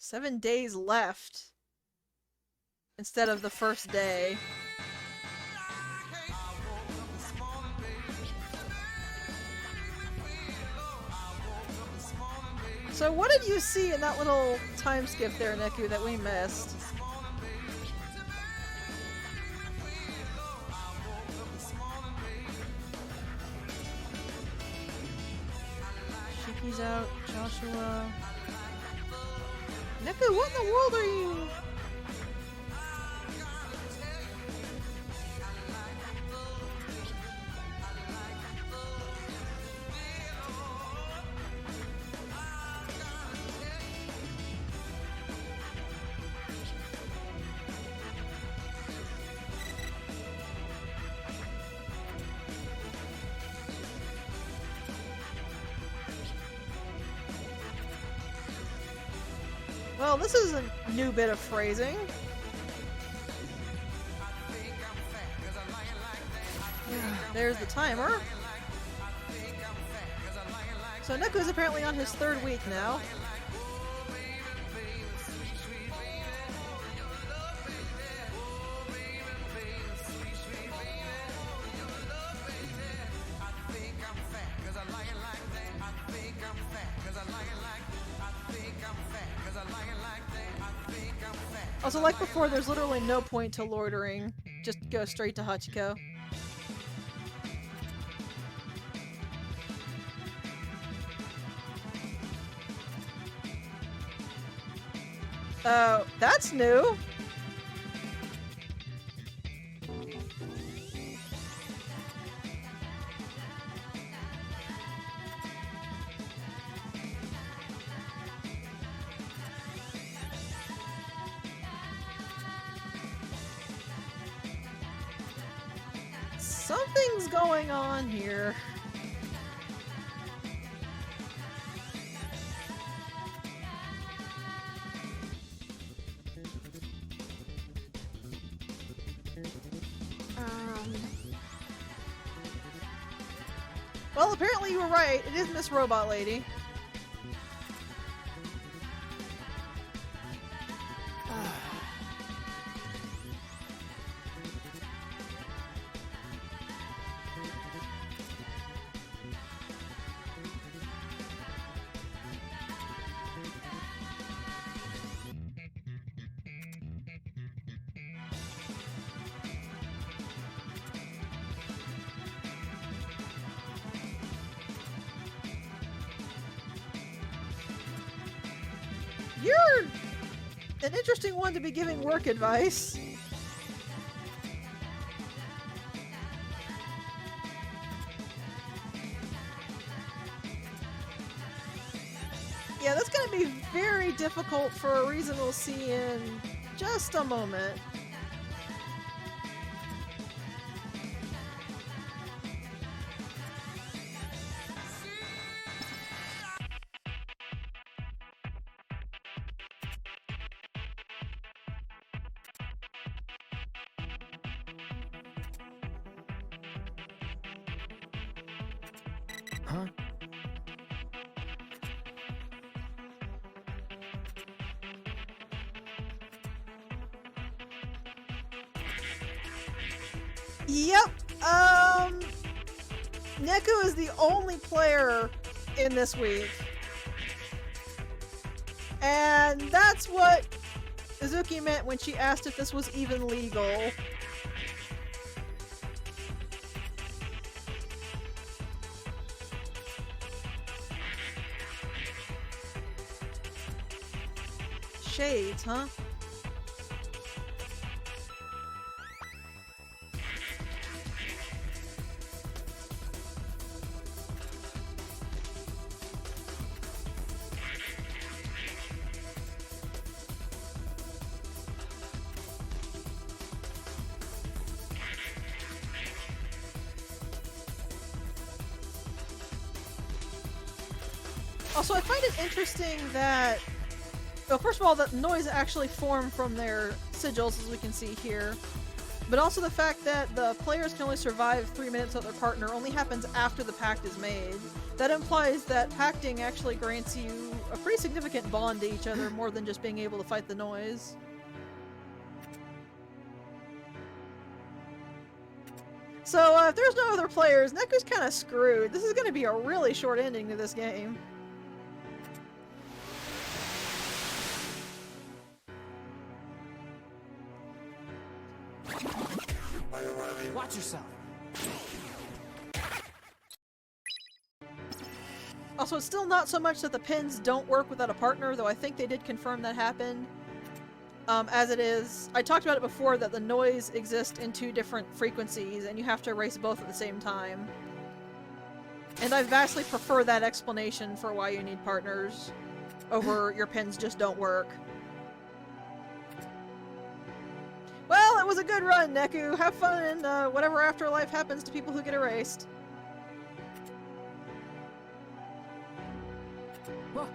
7 days left instead of the first day. So what did you see in that little time skip there, Neku, that we missed? Shiki's out, Joshua... Neku, what in the world are you... Well, this is a new bit of phrasing. There's the timer. So Neku's apparently on his 3rd week now. Also, like before, there's literally no point to loitering. Just go straight to Hachiko. Oh, that's new! Something's going on here. Well, apparently you were right. It is Miss Robot Lady. You're an interesting one to be giving work advice. Yeah, that's gonna be very difficult for a reason we'll see in just a moment. Huh? Yep, Neku is the only player in this week. And that's what Izuki meant when she asked if this was even legal. Shades, huh? Also, I find it interesting that, well, first of all, that noise actually formed from their sigils, as we can see here. But also the fact that the players can only survive 3 minutes with their partner only happens after the pact is made. That implies that pacting actually grants you a pretty significant bond to each other more than just being able to fight the noise. So if there's no other players, Neku's kind of screwed. This is going to be a really short ending to this game. Watch yourself. Also, it's still not so much that the pins don't work without a partner, though I think they did confirm that happened. As it is, I talked about it before that the noise exists in 2 different frequencies and you have to erase both at the same time. And I vastly prefer that explanation for why you need partners over your pins just don't work. Well, it was a good run, Neku. Have fun in whatever afterlife happens to people who get erased. Whoa.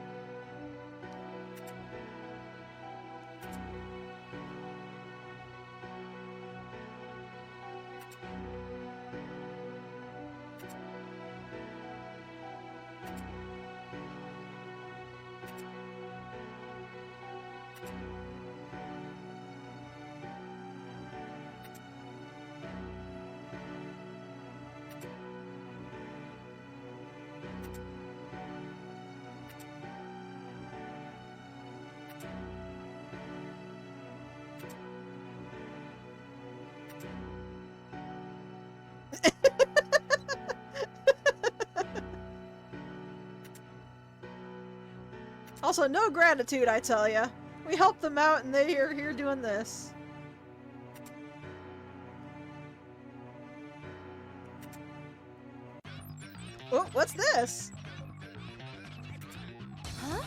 Also, no gratitude, I tell ya. We helped them out and they're here doing this. Oh, what's this? Huh?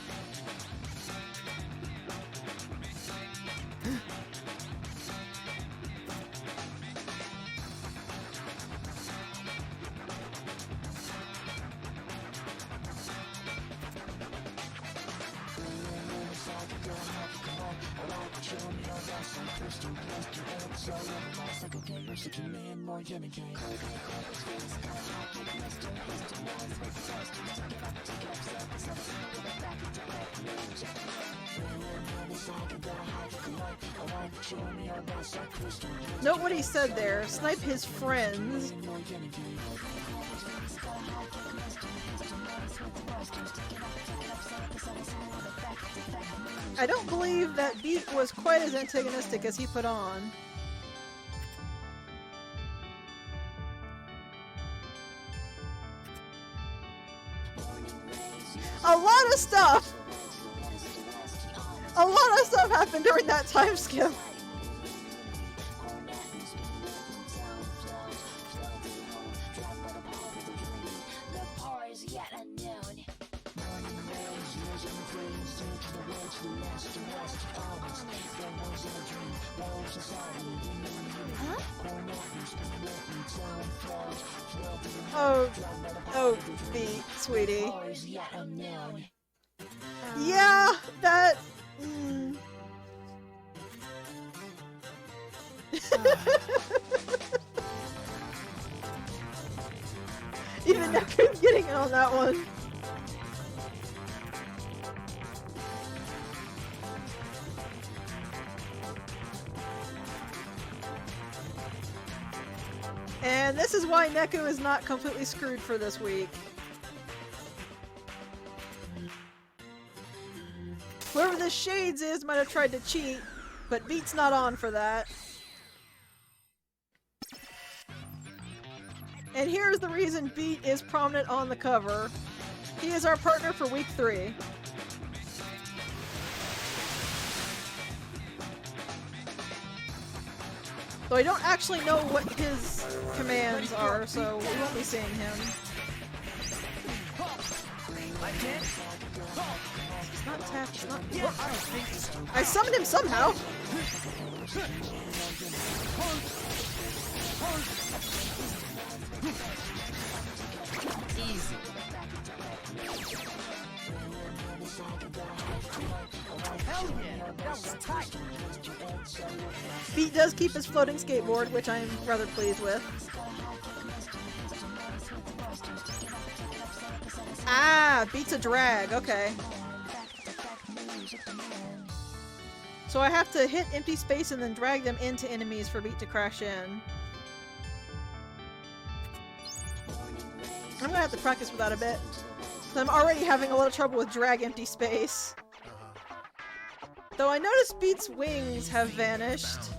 Note what he said there. Snipe his friends. I don't believe that Beat was quite as antagonistic as he put on. A lot of stuff! A lot of stuff happened during that time skip. Oh, Beat, sweetie. Yeah, that... Even Neku's getting on that one. And this is why Neku is not completely screwed for this week. Whoever this Shades is might have tried to cheat, but Beat's not on for that. And here's the reason Beat is prominent on the cover. He is our partner for week 3. Though I don't actually know what his commands are, so we won't be seeing him. It's not tapped, it's not... I summoned him somehow! Easy. Hell yeah! That was tight. Beat does keep his floating skateboard, which I'm rather pleased with. Ah, Beat's a drag, okay. So I have to hit empty space and then drag them into enemies for Beat to crash in. I'm gonna have to practice with that a bit. I'm already having a lot of trouble with drag empty space. Though I noticed Beat's wings have vanished.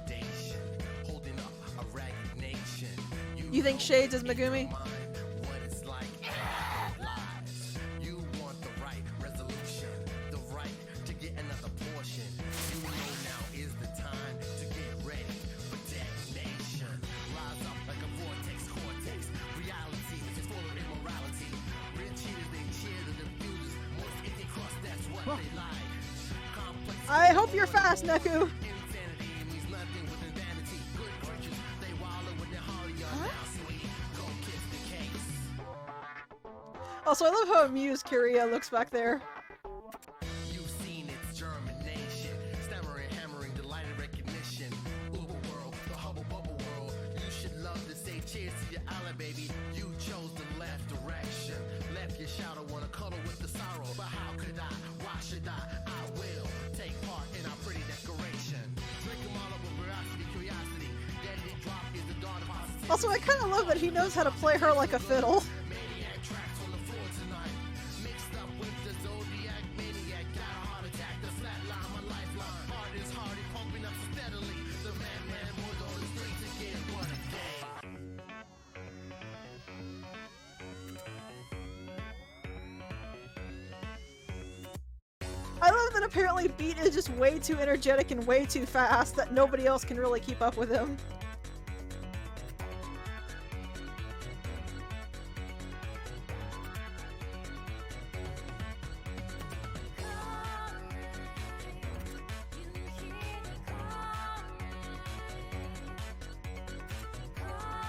You think Shades is Megumi? I hope you're fast, Neku! Huh? Also, I love how amused Kiria looks back there. You've seen its germination, stammering, hammering, delighted recognition. Uber world, the Hubble Bubble world. You should love to say cheers to your ally, baby. You chose the left direction. Left your shadow, wanna cuddle with the sorrow. But how could I? Why should I will take part in our pretty decoration. Drink them all up with veracity, curiosity. Deadly drop is the dawn of positivity. Also, I kinda love that he knows how to play her like a fiddle. Maniac tracks on the floor tonight. Mixed up with the Zodiac maniac. Got a heart attack, the flatline, my lifeline. Heart is hard, it pumping up steadily. The madman was on the streets again. What a day. I love that apparently Beat is just way too energetic and way too fast that nobody else can really keep up with him.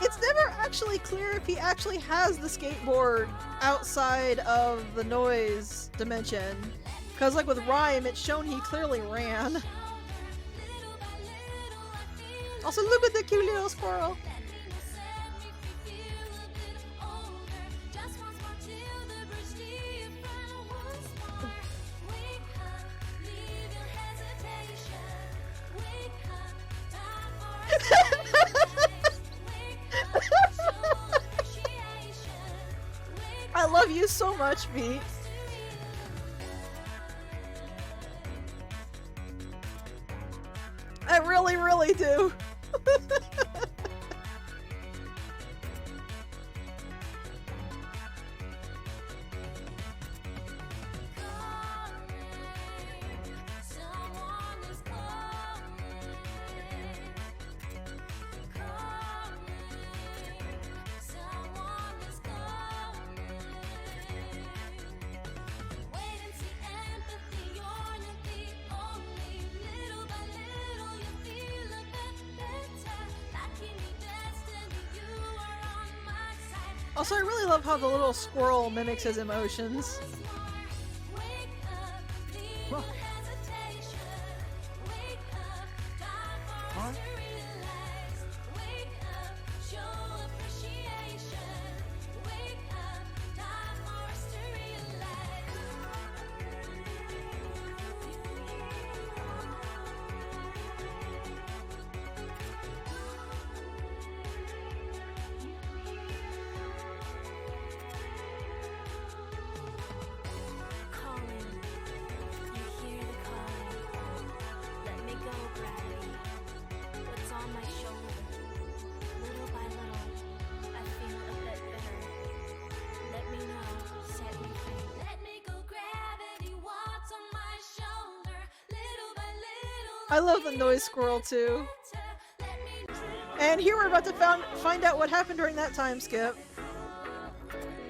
It's never actually clear if he actually has the skateboard outside of the noise dimension. Because like with Rhyme, it's shown he clearly ran. Also, look at the cute little squirrel. I love you so much, Beat. I really, really do. Also, I really love how the little squirrel mimics his emotions. Huh? Huh? I love the noise squirrel too. And here we're about to find out what happened during that time skip.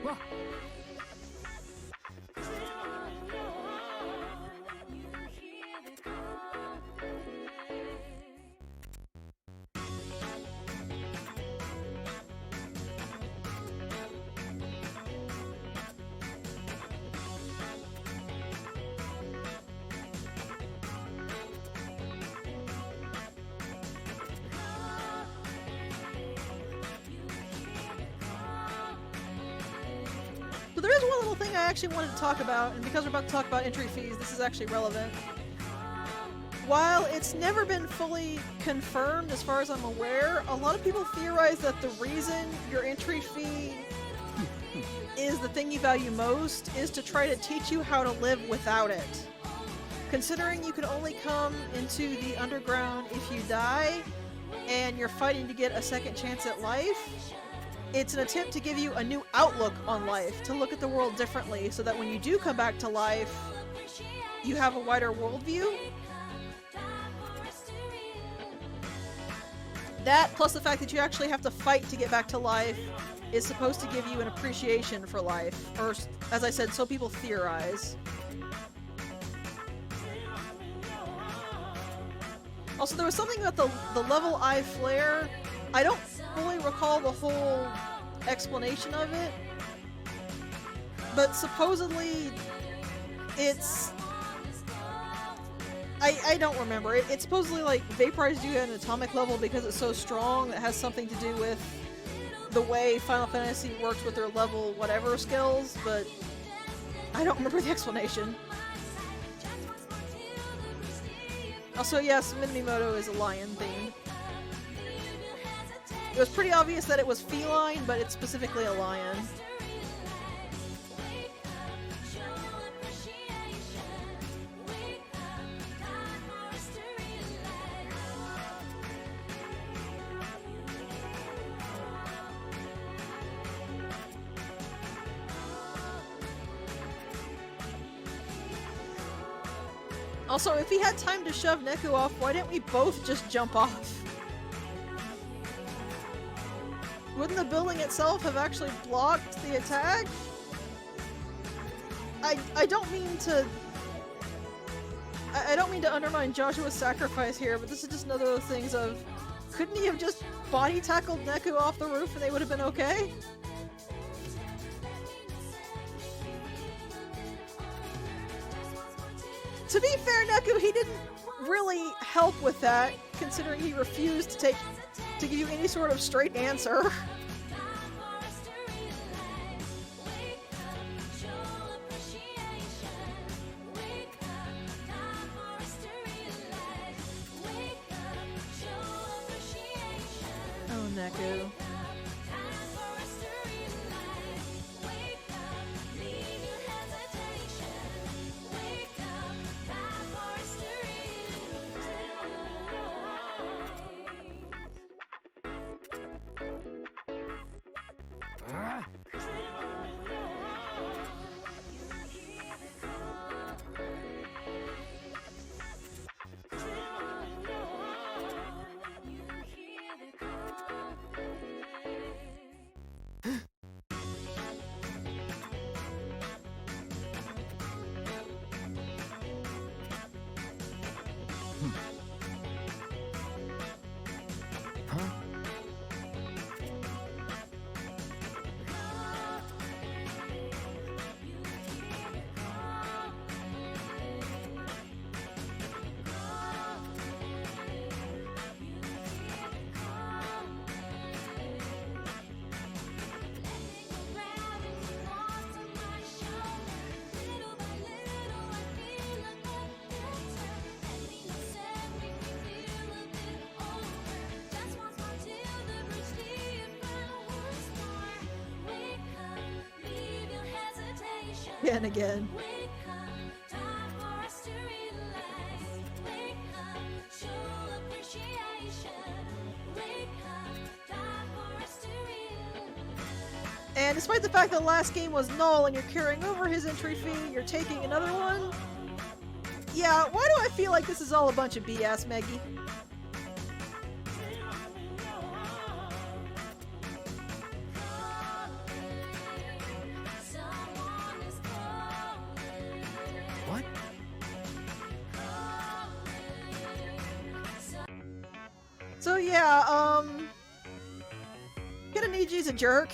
Huh? So there is one little thing I actually wanted to talk about, and because we're about to talk about entry fees, this is actually relevant. While it's never been fully confirmed as far as I'm aware, a lot of people theorize that the reason your entry fee is the thing you value most is to try to teach you how to live without it. Considering you can only come into the underground if you die, and you're fighting to get a second chance at life, it's an attempt to give you a new outlook on life, to look at the world differently, so that when you do come back to life, you have a wider worldview. That, plus the fact that you actually have to fight to get back to life, is supposed to give you an appreciation for life. Or, as I said, so people theorize. Also, there was something about the level I flare. I don't fully recall the whole explanation of it, but supposedly it's... I don't remember. It's supposedly like vaporized you at an atomic level because it's so strong. That has something to do with the way Final Fantasy works with their level whatever skills, but I don't remember the explanation. Also, yes, Minamimoto is a lion theme. It was pretty obvious that it was feline, but it's specifically a lion. Also, if he had time to shove Neku off, why didn't we both just jump off? Wouldn't the building itself have actually blocked the attack? I don't mean to... I don't mean to undermine Joshua's sacrifice here, but this is just another of those things of... Couldn't he have just body tackled Neku off the roof and they would have been okay? To be fair, Neku, he didn't really help with that, considering he refused to give you any sort of straight answer. Oh, Neku. And again. And despite the fact that the last game was null and you're carrying over his entry fee, you're taking another one? Yeah, why do I feel like this is all a bunch of BS, Meggy? So yeah, Kitaniji's a jerk.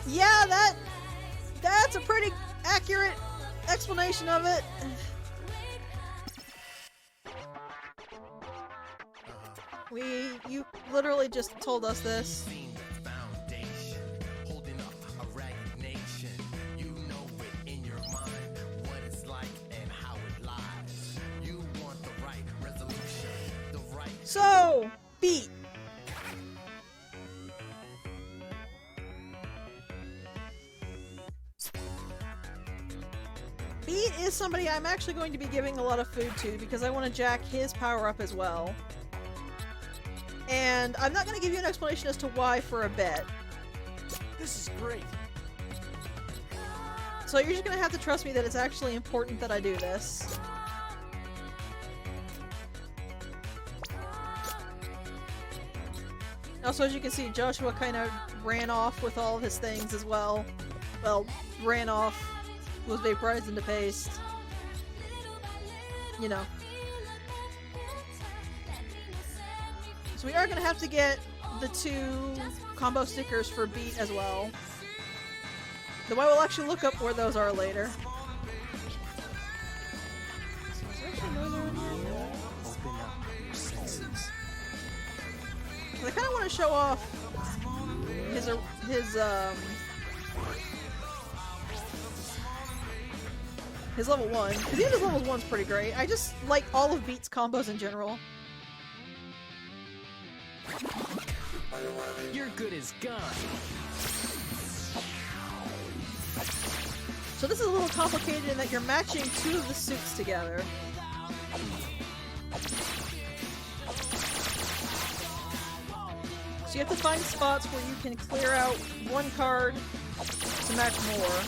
Yeah, that's a pretty accurate explanation of it. You literally just told us this. Foundation, holding up a ragged nation. You know it in your mind, what it's like and how it lies. You want the right resolution, the right. So, beat. Beat is somebody I'm actually going to be giving a lot of food to because I want to jack his power up as well. And I'm not going to give you an explanation as to why for a bit. This is great. So you're just going to have to trust me that it's actually important that I do this. Also, as you can see, Joshua kind of ran off with all of his things as well. Well, ran off, was vaporized into paste. You know. So we are going to have to get the 2 combo stickers for Beat as well. Though I will actually look up where those are later. So is there actually noise around here? Open up your senses. I kind of want to show off his level 1, because even his level 1's pretty great. I just like all of Beat's combos in general. You're good as gone. So this is a little complicated in that you're matching 2 of the suits together. So you have to find spots where you can clear out 1 card to match more.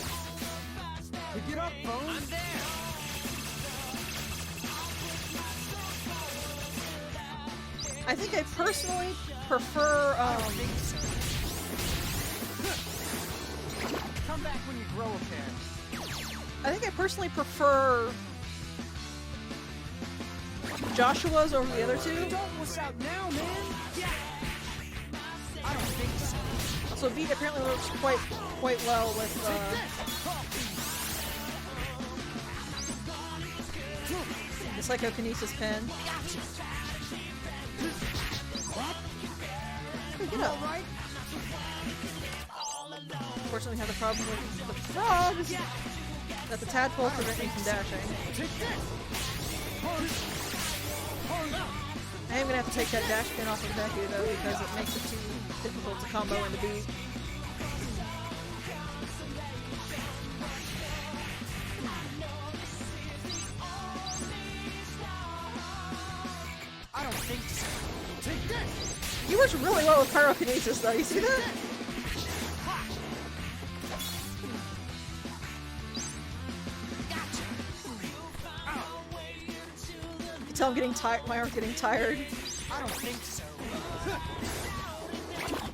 Pick it up, phone. I'm there. I think I personally prefer, Come back when you grow a pair. I think I personally prefer Joshua's over the other 2. Don't miss out now, man. Yeah. I don't think so. So Beat apparently works quite well with, the Psychokinesis pen. Get up. Unfortunately, we have the problem with the frogs that the tadpoles prevent me from dashing. I am gonna have to take that dash pin off of Deku though because it makes it too difficult to combo into Beat. I don't think so. Take this. He works really well with Pyrokinesis though, you see that? You can tell I'm getting tired, my arm's getting tired. I don't think so.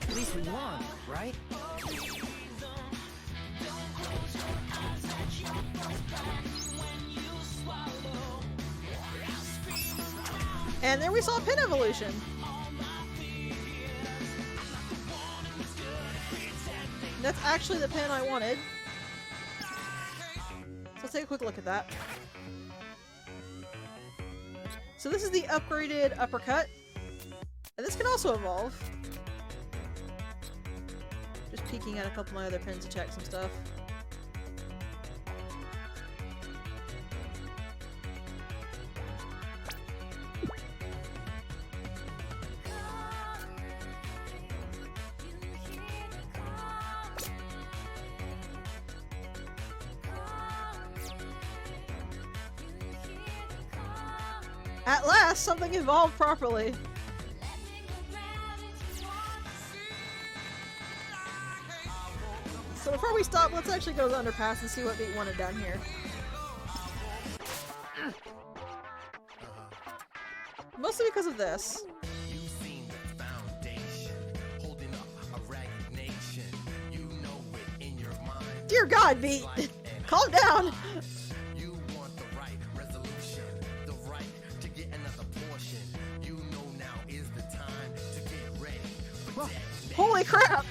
At least we won, right? And there we saw Pin Evolution. That's actually the pin I wanted. So let's take a quick look at that. So this is the upgraded uppercut. And this can also evolve. Just peeking at a couple of my other pins to check some stuff. At last, something evolved properly. So before we stop, let's actually go to the underpass and see what Beat wanted down here. Mostly because of this. You Dear God, Beat! Calm down! You want the right resolution, the right to get another portion. You know now is the time to get ready. Protect, Holy crap!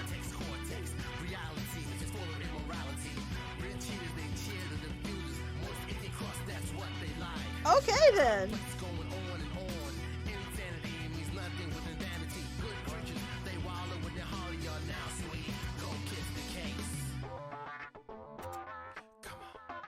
takes cortex. Reality is full of immorality. Rich cheaters, they cheer the diffusers. Moist if they cross, that's what they like. Okay then! What's going on and on? Insanity means nothing within vanity. Good creatures, they wallow with their holly on now. Sweet, go kiss the case. Come on.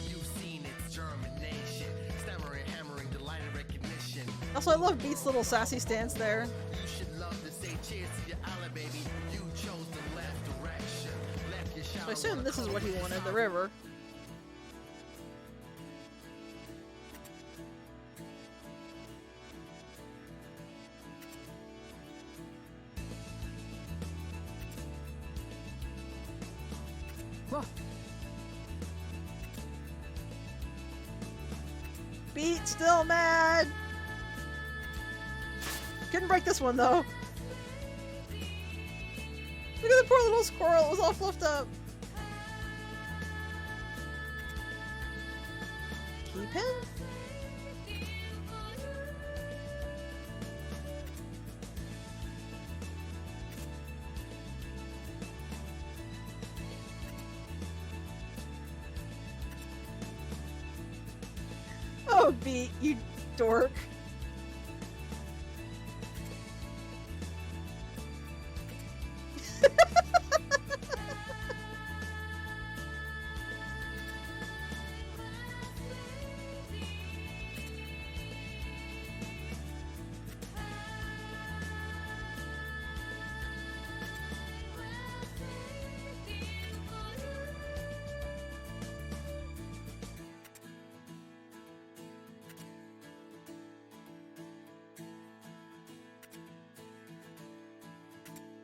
You've seen its germination. Stammering, hammering, delighted recognition. Also, I love Beat's little sassy stance there. You should love to say cheers to your ally, baby. You chose the left direction. Left your shower. I assume this is what he wanted, the river. Whoa. Beat still mad! Couldn't break this one though. Look at the poor little squirrel, it was all fluffed up. Keep him? Oh, Beat, you dork.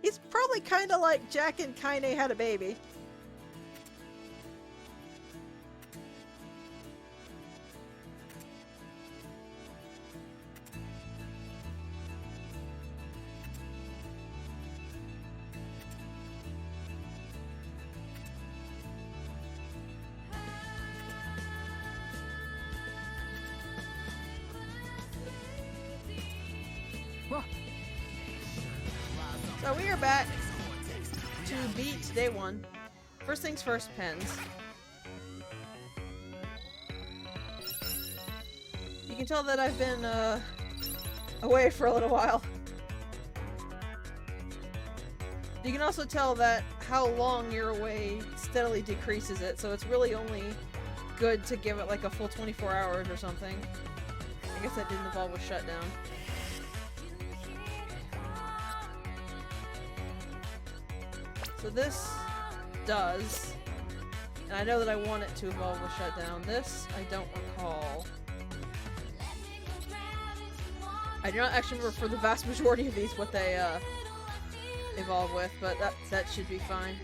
He's probably kind of like Jack and Kaine had a baby. Whoa. So we are back to Beat Day 1. First things first, pens. You can tell that I've been away for a little while. You can also tell that how long you're away steadily decreases it, so it's really only good to give it like a full 24 hours or something. I guess that didn't involve a shutdown. So this does, and I know that I want it to evolve with shutdown. This, I don't recall. I do not actually remember for the vast majority of these what they evolve with, but that should be fine.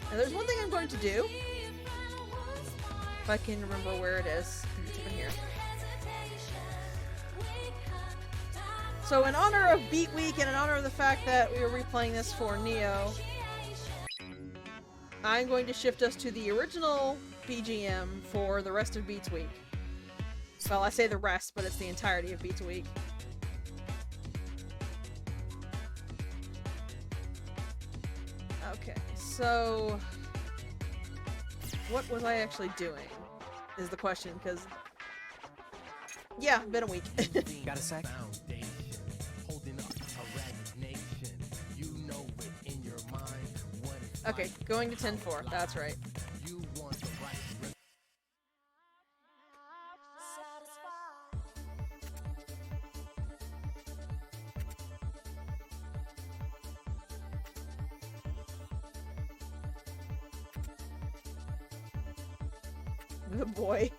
And there's one thing I'm going to do, if I can remember where it is. It's over here. So in honor of Beat Week and in honor of the fact that we were replaying this for Neo, I'm going to shift us to the original BGM for the rest of Beats Week. Well, I say the rest, but it's the entirety of Beats Week. Okay, so what was I actually doing is the question, because yeah, been a week. Got a sec? Foundation, holding up a ragged nation. You know it in your mind what it's Okay, like. going to 10-4, that's right. You want the right. Good boy.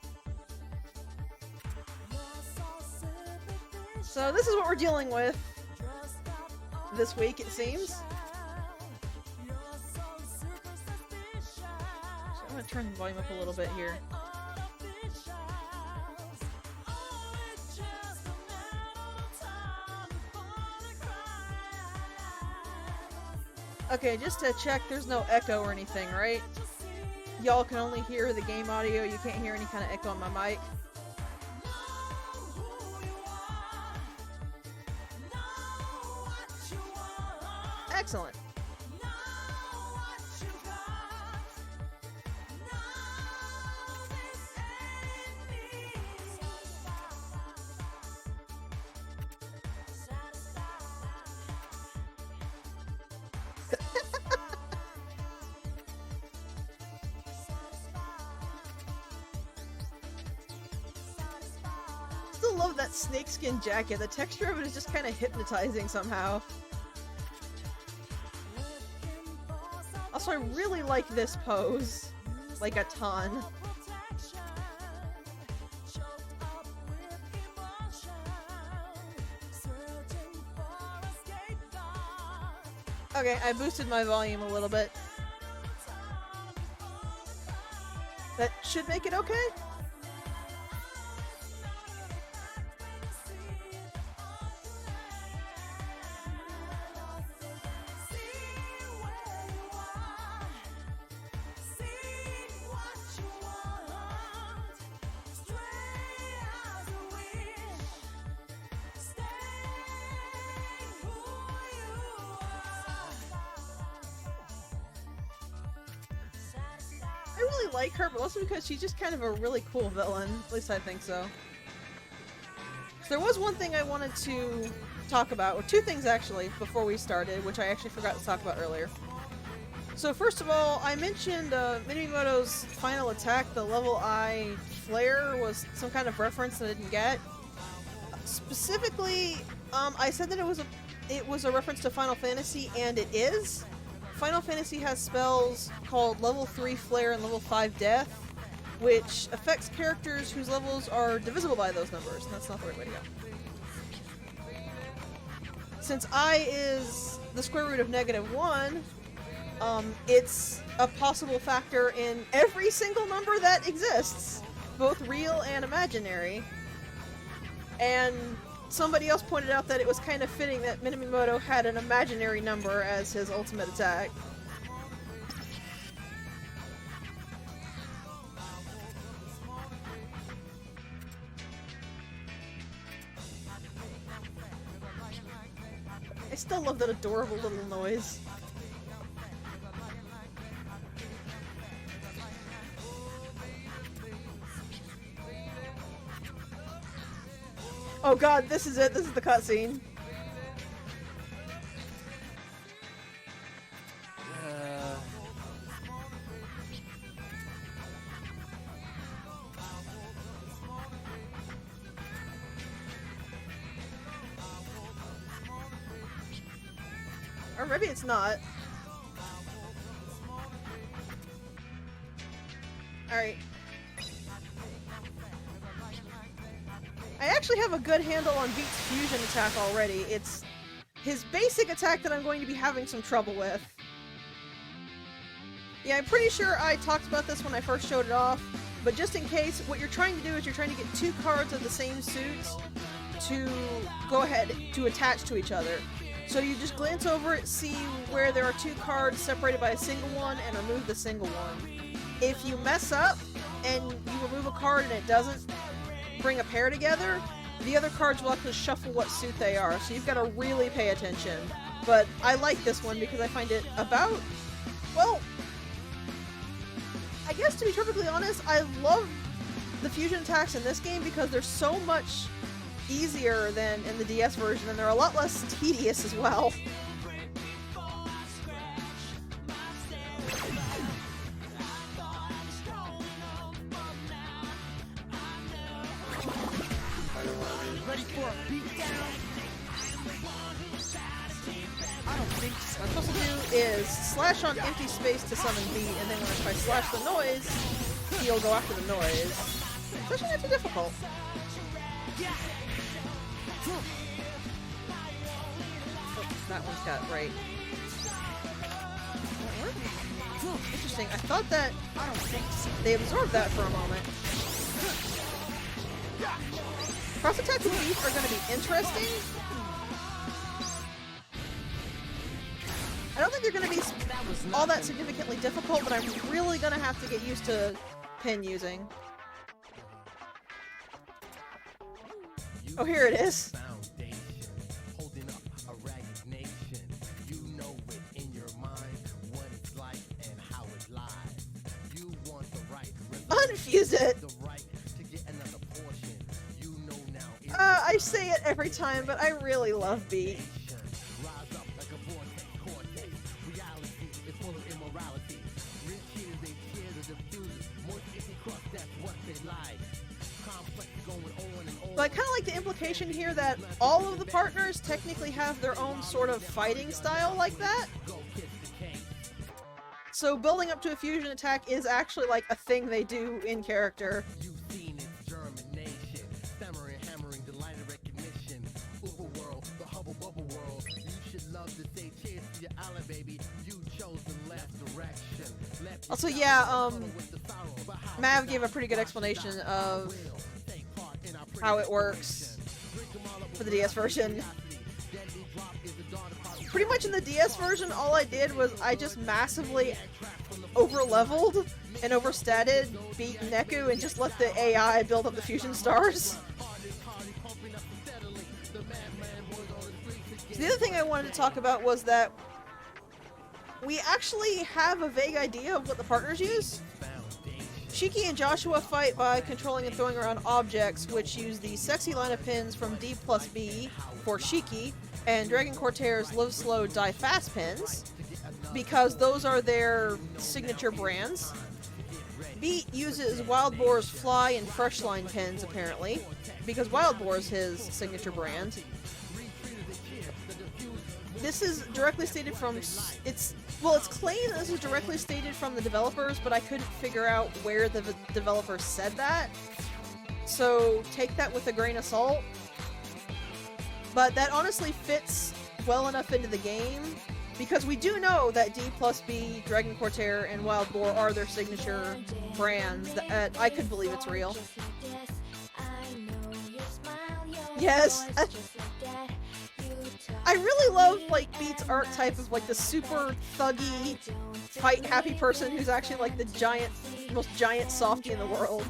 So this is what we're dealing with this week, it seems. So I'm gonna turn the volume up a little bit here. Okay, just to check, there's no echo or anything, right? Y'all can only hear the game audio, you can't hear any kind of echo on my mic. Excellent. Still love that snakeskin jacket. The texture of it is just kind of hypnotizing somehow. Also, I really like this pose. Like a ton. Okay, I boosted my volume a little bit. That should make it okay? I really like her, but also because she's just kind of a really cool villain. At least I think so. So there was one thing I wanted to talk about, or two things actually, before we started, which I actually forgot to talk about earlier. So first of all, I mentioned Minamimoto's final attack, the level I flare, was some kind of reference that I didn't get. Specifically, I said that it was a reference to Final Fantasy, and it is. Final Fantasy has spells called level 3 Flare and level 5 Death, which affects characters whose levels are divisible by those numbers, and that's not the right way to go. Since I is the square root of -1, it's a possible factor in every single number that exists, both real and imaginary. And somebody else pointed out that it was kind of fitting that Minamimoto had an imaginary number as his ultimate attack. I still love that adorable little noise. Oh god, this is it. This is the cutscene. Or maybe it's not. Alright. I actually have a good handle on Beat's fusion attack already. It's his basic attack that I'm going to be having some trouble with. Yeah, I'm pretty sure I talked about this when I first showed it off, but just in case, what you're trying to do is you're trying to get two cards of the same suit to go ahead to attach to each other. So you just glance over it, see where there are two cards separated by a single one, and remove the single one. If you mess up and you remove a card and it doesn't bring a pair together, the other cards will actually shuffle what suit they are, so you've got to really pay attention. But I like this one because I find it about, well, I guess to be perfectly honest, I love the fusion attacks in this game because they're so much easier than in the DS version, and they're a lot less tedious as well. Ready for a beatdown? I don't think so. What I'm supposed to do is slash on empty space to summon Beat, and then if I slash the noise, he'll go after the noise. It's actually not too difficult. Oh, that one's got right. Interesting. I thought that I don't think so. they absorbed that for a moment. Cross attacks with Beat are going to be interesting. I don't think they're going to be all that significantly difficult, but I'm really going to have to get used to pin using. Oh, here it is. Unfuse it! I say it every time, but I really love Beat. But I kind of like the implication here that all of the partners technically have their own sort of fighting style like that. So building up to a fusion attack is actually like a thing they do in character. Also, yeah, Mav gave a pretty good explanation of how it works for the DS version. Pretty much in the DS version, all I did was I just massively over-leveled and overstated Beat Neku and just let the AI build up the fusion stars. So the other thing I wanted to talk about was that we actually have a vague idea of what the partners use. Shiki and Joshua fight by controlling and throwing around objects, which use the sexy line of pins from D plus B for Shiki, and Dragon Cortaire's Live Slow Die Fast pins, because those are their signature brands. Beat uses Wild Boar's Fly and Fresh Line pins, apparently, because Wild Boar is his signature brand. This is directly stated from... It's claimed that this is directly stated from the developers, but I couldn't figure out where the developers said that. So take that with a grain of salt. But that honestly fits well enough into the game, because we do know that D plus B, Dragon Cortaire, and Wild Boar are their signature brands. That I could believe it's real. Yes! I really love, like, Beat's art type of, like, the super thuggy, fight-happy person who's actually, like, the most giant softie in the world.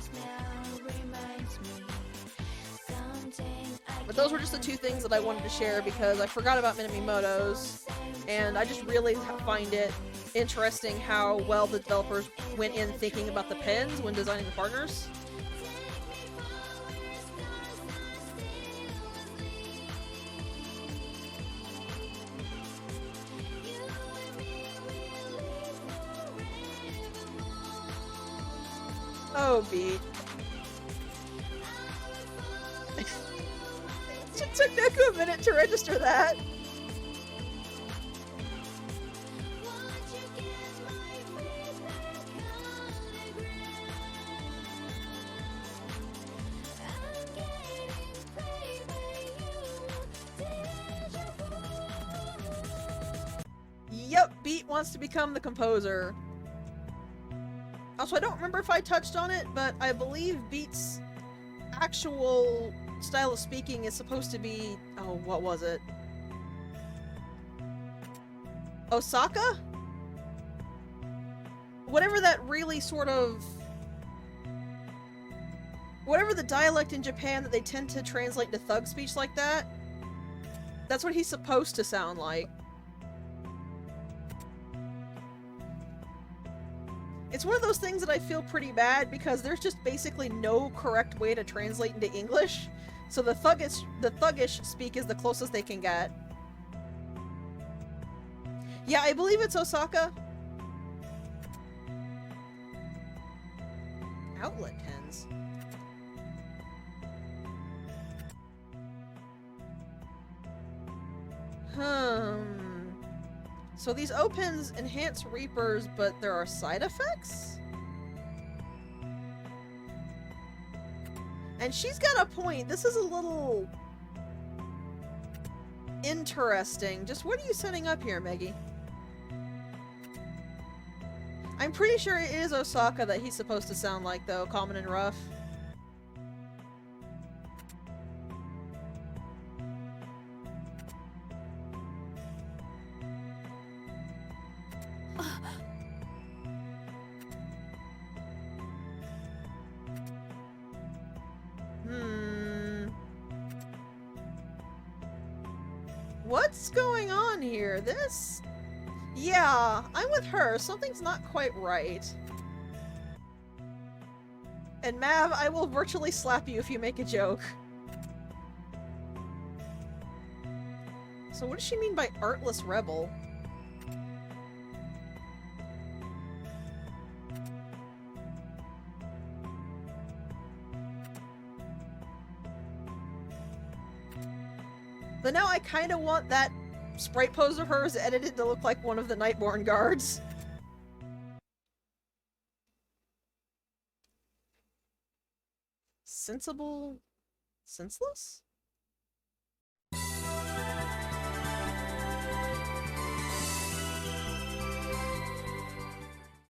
But those were just the two things that I wanted to share because I forgot about Minamimoto's, and I just really find it interesting how well the developers went in thinking about the pins when designing the partners. Oh, Beat. It took Neku a minute to register that. Yep, Beat wants to become the composer. Also, I don't remember if I touched on it, but I believe Beat's actual style of speaking is supposed to be... Oh, what was it? Osaka? Whatever that really sort of... Whatever the dialect in Japan that they tend to translate to thug speech like that, that's what he's supposed to sound like. It's one of those things that I feel pretty bad because there's just basically no correct way to translate into English, so the thuggish speak is the closest they can get. Yeah, I believe it's Osaka. Outlet pins. So these O-pins enhance Reapers, but there are side effects? And she's got a point. This is a little... interesting. Just what are you setting up here, Meggy? I'm pretty sure it is Osaka that he's supposed to sound like, though, common and rough. What's going on here? This... Yeah, I'm with her. Something's not quite right. And Mav, I will virtually slap you if you make a joke. So what does she mean by artless rebel? But now I kind of want that sprite pose of hers edited to look like one of the Nightborn guards. Sensible... senseless?